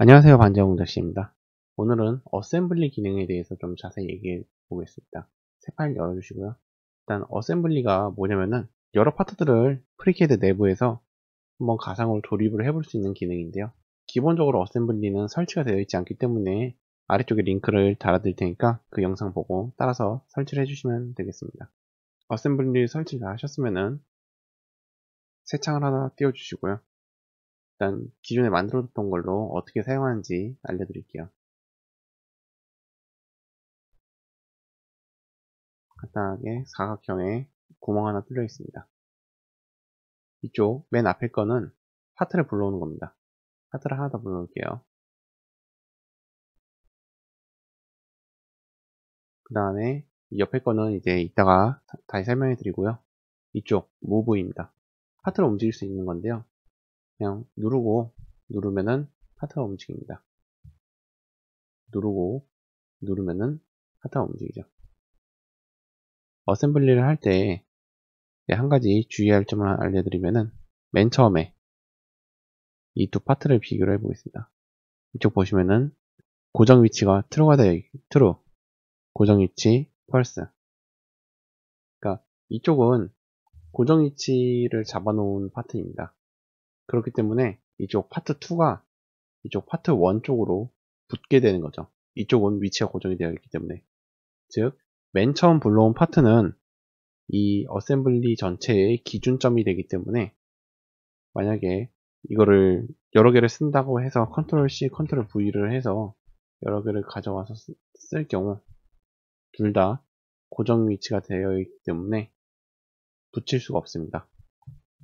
안녕하세요. 반자공자씨입니다. 오늘은 어셈블리 기능에 대해서 좀 자세히 얘기해 보겠습니다. 새 파일 열어주시고요. 일단 어셈블리가 뭐냐면은 여러 파트들을 프리캐드 내부에서 한번 가상으로 조립을 해볼 수 있는 기능인데요. 기본적으로 어셈블리는 설치가 되어 있지 않기 때문에 아래쪽에 링크를 달아드릴 테니까 그 영상 보고 따라서 설치를 해주시면 되겠습니다. 어셈블리 설치를 하셨으면은 새 창을 하나 띄워주시고요. 일단 기존에 만들어뒀던 걸로 어떻게 사용하는지 알려드릴게요. 간단하게 사각형에 구멍 하나 뚫려 있습니다. 이쪽 맨 앞에 거는 파트를 불러오는 겁니다. 파트를 하나 더 불러올게요. 그 다음에 옆에 거는 이제 이따가 다시 설명해 드리고요. 이쪽 무브입니다. 파트를 움직일 수 있는 건데요. 그냥 누르면은 파트가 움직입니다. 누르면은 파트가 움직이죠. 어셈블리를 할 때 한 가지 주의할 점을 알려드리면은 맨 처음에 이 두 파트를 비교를 해보겠습니다. 이쪽 보시면은 고정 위치가 true가 되어 true, 고정 위치 false. 그러니까 이쪽은 고정 위치를 잡아놓은 파트입니다. 그렇기 때문에 이쪽 파트 2가 이쪽 파트 1 쪽으로 붙게 되는 거죠. 이쪽은 위치가 고정이 되어 있기 때문에. 즉, 맨 처음 불러온 파트는 이 어셈블리 전체의 기준점이 되기 때문에 만약에 이거를 여러 개를 쓴다고 해서 컨트롤 C, 컨트롤 V를 해서 여러 개를 가져와서 쓸 경우 둘 다 고정 위치가 되어 있기 때문에 붙일 수가 없습니다.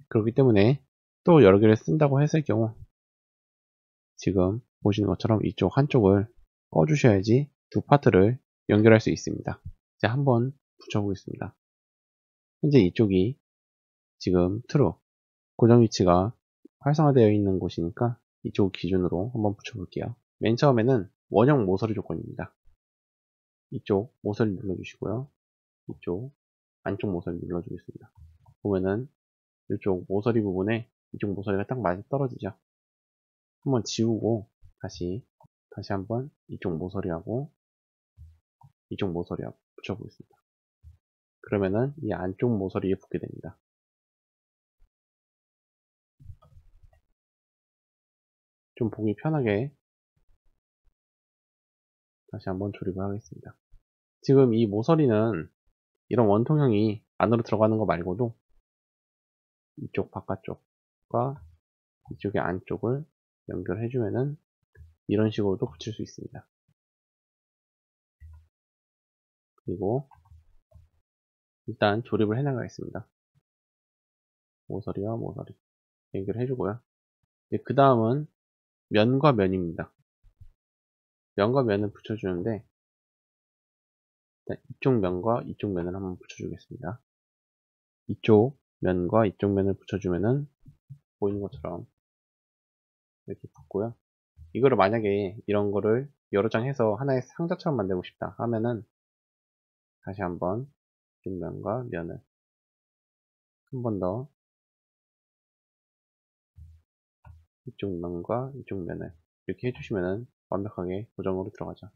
그렇기 때문에 또 여러 개를 쓴다고 했을 경우 지금 보시는 것처럼 이쪽 한쪽을 꺼주셔야지 두 파트를 연결할 수 있습니다. 이제 한번 붙여보겠습니다. 현재 이쪽이 지금 true, 고정 위치가 활성화되어 있는 곳이니까 이쪽 기준으로 한번 붙여볼게요. 맨 처음에는 원형 모서리 조건입니다. 이쪽 모서리 눌러주시고요. 이쪽 안쪽 모서리 눌러주겠습니다. 보면은 이쪽 모서리 부분에 이쪽 모서리가 딱 맞아 떨어지죠. 한번 지우고 다시 한번 이쪽 모서리하고 이쪽 모서리하고 붙여보겠습니다. 그러면은 이 안쪽 모서리에 붙게 됩니다. 좀 보기 편하게 다시 한번 조립을 하겠습니다. 지금 이 모서리는 이런 원통형이 안으로 들어가는 거 말고도 이쪽 바깥쪽과 이쪽의 안쪽을 연결해주면은 이런 식으로도 붙일 수 있습니다. 그리고 일단 조립을 해나가겠습니다. 모서리와 모서리 연결해주고요. 그 다음은 면과 면입니다. 면과 면을 붙여주는데 이쪽 면과 이쪽 면을 한번 붙여주겠습니다. 이쪽 면과 이쪽 면을 붙여주면은 보이는 것처럼 이렇게 붙고요. 이거를 만약에 이런 거를 여러 장 해서 하나의 상자처럼 만들고 싶다 하면은 다시 한번 이쪽 면과 면을 한 번 더 이쪽 면과 이쪽 면을 이렇게 해주시면은 완벽하게 고정으로 들어가죠.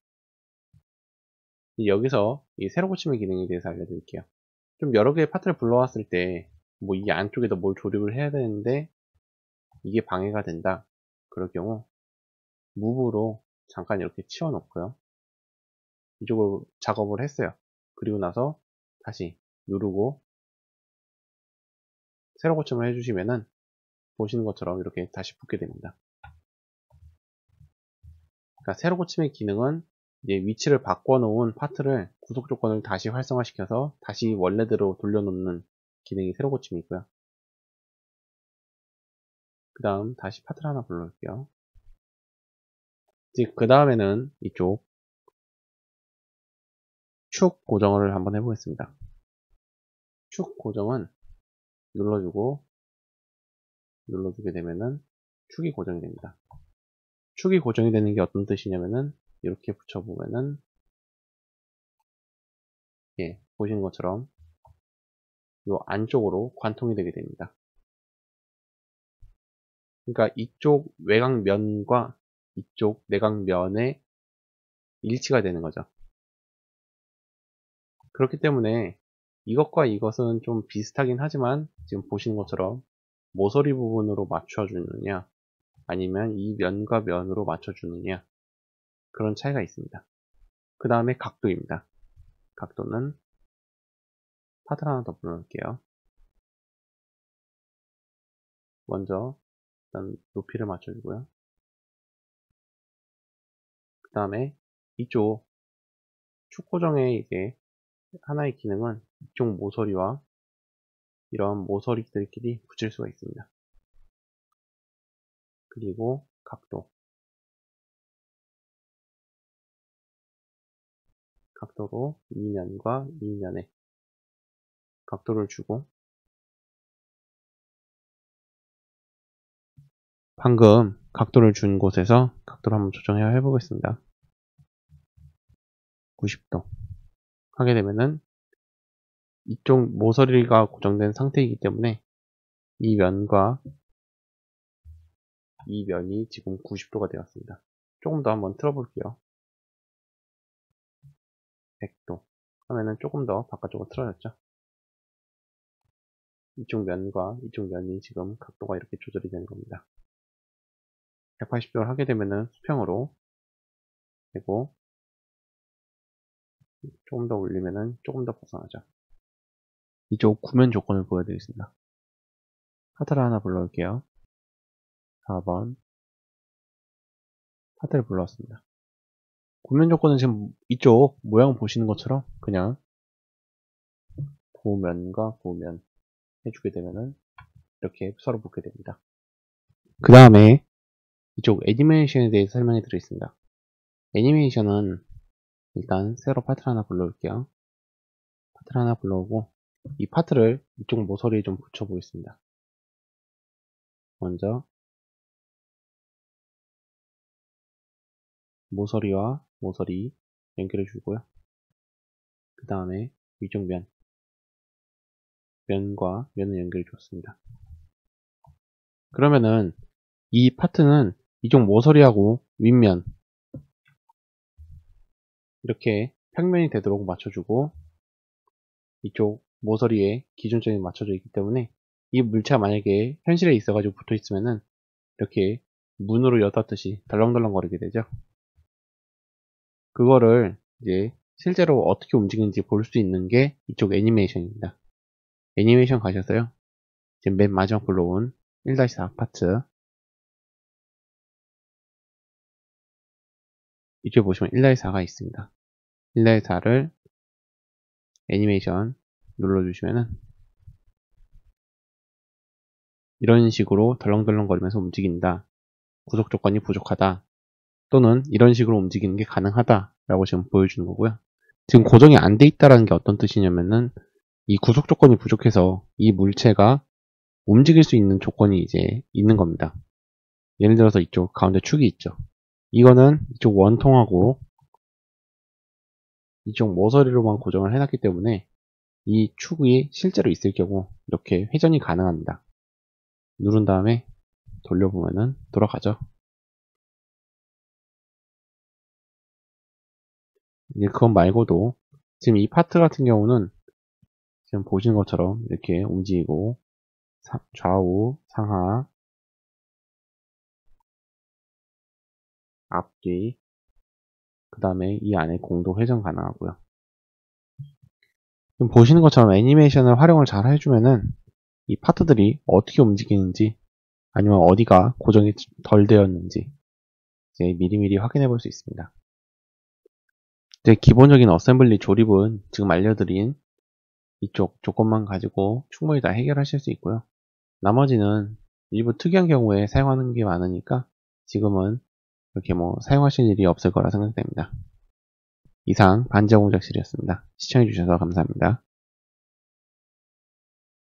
여기서 이 세로 고침의 기능에 대해서 알려드릴게요. 좀 여러 개의 파트를 불러왔을 때 뭐 이 안쪽에다 뭘 조립을 해야 되는데 이게 방해가 된다. 그럴 경우 무브로 잠깐 이렇게 치워 놓고요. 이쪽으로 작업을 했어요. 그리고 나서 다시 누르고 세로 고침을 해주시면은 보시는 것처럼 이렇게 다시 붙게 됩니다. 그러니까 세로 고침의 기능은 이제 위치를 바꿔놓은 파트를 구속 조건을 다시 활성화시켜서 다시 원래대로 돌려놓는 기능이 세로 고침이고요. 그 다음 다시 파트를 하나 불러올게요. 그 다음에는 이쪽 축 고정을 한번 해보겠습니다. 축 고정은 눌러주게 되면은 축이 고정이 됩니다. 축이 고정이 되는 게 어떤 뜻이냐면은 이렇게 붙여보면은 보시는 것처럼 이 안쪽으로 관통이 되게 됩니다. 그러니까 이쪽 외곽면과 이쪽 내각면에 일치가 되는 거죠. 그렇기 때문에 이것과 이것은 좀 비슷하긴 하지만 지금 보시는 것처럼 모서리 부분으로 맞춰주느냐 아니면 이 면과 면으로 맞춰주느냐 그런 차이가 있습니다. 그 다음에 각도입니다. 각도는 파트를 하나 더 불러놓을게요. 먼저 일단 높이를 맞춰주고요. 그 다음에 이쪽 축 고정의 이제 하나의 기능은 이쪽 모서리와 이런 모서리들끼리 붙일 수가 있습니다. 그리고 각도로 이 면과 이 면에 각도를 주고 방금 각도를 준 곳에서 각도를 한번 조정해 해보겠습니다. 90도 하게 되면은 이쪽 모서리가 고정된 상태이기 때문에 이 면과 이 면이 지금 90도가 되었습니다. 조금 더 한번 틀어볼게요. 100도 하면은 조금 더 바깥쪽으로 틀어졌죠. 이쪽 면과 이쪽 면이 지금 각도가 이렇게 조절이 되는 겁니다. 180도를 하게 되면은 수평으로 되고 조금 더 올리면은 조금 더 벗어나죠. 이쪽 구면 조건을 보여드리겠습니다. 파트를 하나 불러올게요. 4번 파트를 불러왔습니다. 구면 조건은 지금 이쪽 모양 보시는 것처럼 그냥 고면과 고면 해주게 되면은 이렇게 서로 붙게 됩니다. 그 다음에 이쪽 애니메이션에 대해서 설명해 드리겠습니다. 애니메이션은 일단 새로 파트를 하나 불러올게요. 파트를 하나 불러오고 이 파트를 이쪽 모서리에 좀 붙여 보겠습니다. 먼저 모서리와 모서리 연결해 주고요. 그 다음에 위쪽 면과 면을 연결해 주었습니다. 그러면은 이 파트는 이쪽 모서리하고 윗면 이렇게 평면이 되도록 맞춰주고 이쪽 모서리에 기준점이 맞춰져 있기 때문에 이 물체가 만약에 현실에 있어가지고 붙어 있으면은 이렇게 문으로 여닫듯이 덜렁덜렁 거리게 되죠. 그거를 이제 실제로 어떻게 움직이는지 볼 수 있는 게 이쪽 애니메이션입니다. 애니메이션 가셔서요. 지금 맨 마지막 불러온 1-4 파트 이쪽에 보시면 1-4가 있습니다. 1-4를 애니메이션 눌러주시면은 이런 식으로 덜렁덜렁 거리면서 움직인다. 구속 조건이 부족하다. 또는 이런 식으로 움직이는 게 가능하다 라고 지금 보여주는 거고요. 지금 고정이 안 돼 있다는 게 어떤 뜻이냐면은 이 구속 조건이 부족해서 이 물체가 움직일 수 있는 조건이 이제 있는 겁니다. 예를 들어서 이쪽 가운데 축이 있죠. 이거는 이쪽 원통하고 이쪽 모서리로만 고정을 해놨기 때문에 이 축이 실제로 있을 경우 이렇게 회전이 가능합니다. 누른 다음에 돌려보면은 돌아가죠. 이제 그것 말고도 지금 이 파트 같은 경우는 지금 보시는 것처럼 이렇게 움직이고 좌우, 상하, 앞뒤, 그 다음에 이 안에 공도 회전 가능하고요. 지금 보시는 것처럼 애니메이션을 활용을 잘 해주면은 이 파트들이 어떻게 움직이는지 아니면 어디가 고정이 덜 되었는지 이제 미리미리 확인해 볼 수 있습니다. 이제 기본적인 어셈블리 조립은 지금 알려드린 이쪽 조건만 가지고 충분히 다 해결하실 수 있고요. 나머지는 일부 특이한 경우에 사용하는 게 많으니까 지금은 이렇게 뭐 사용하실 일이 없을 거라 생각됩니다. 이상 반지하 공작실이었습니다. 시청해주셔서 감사합니다.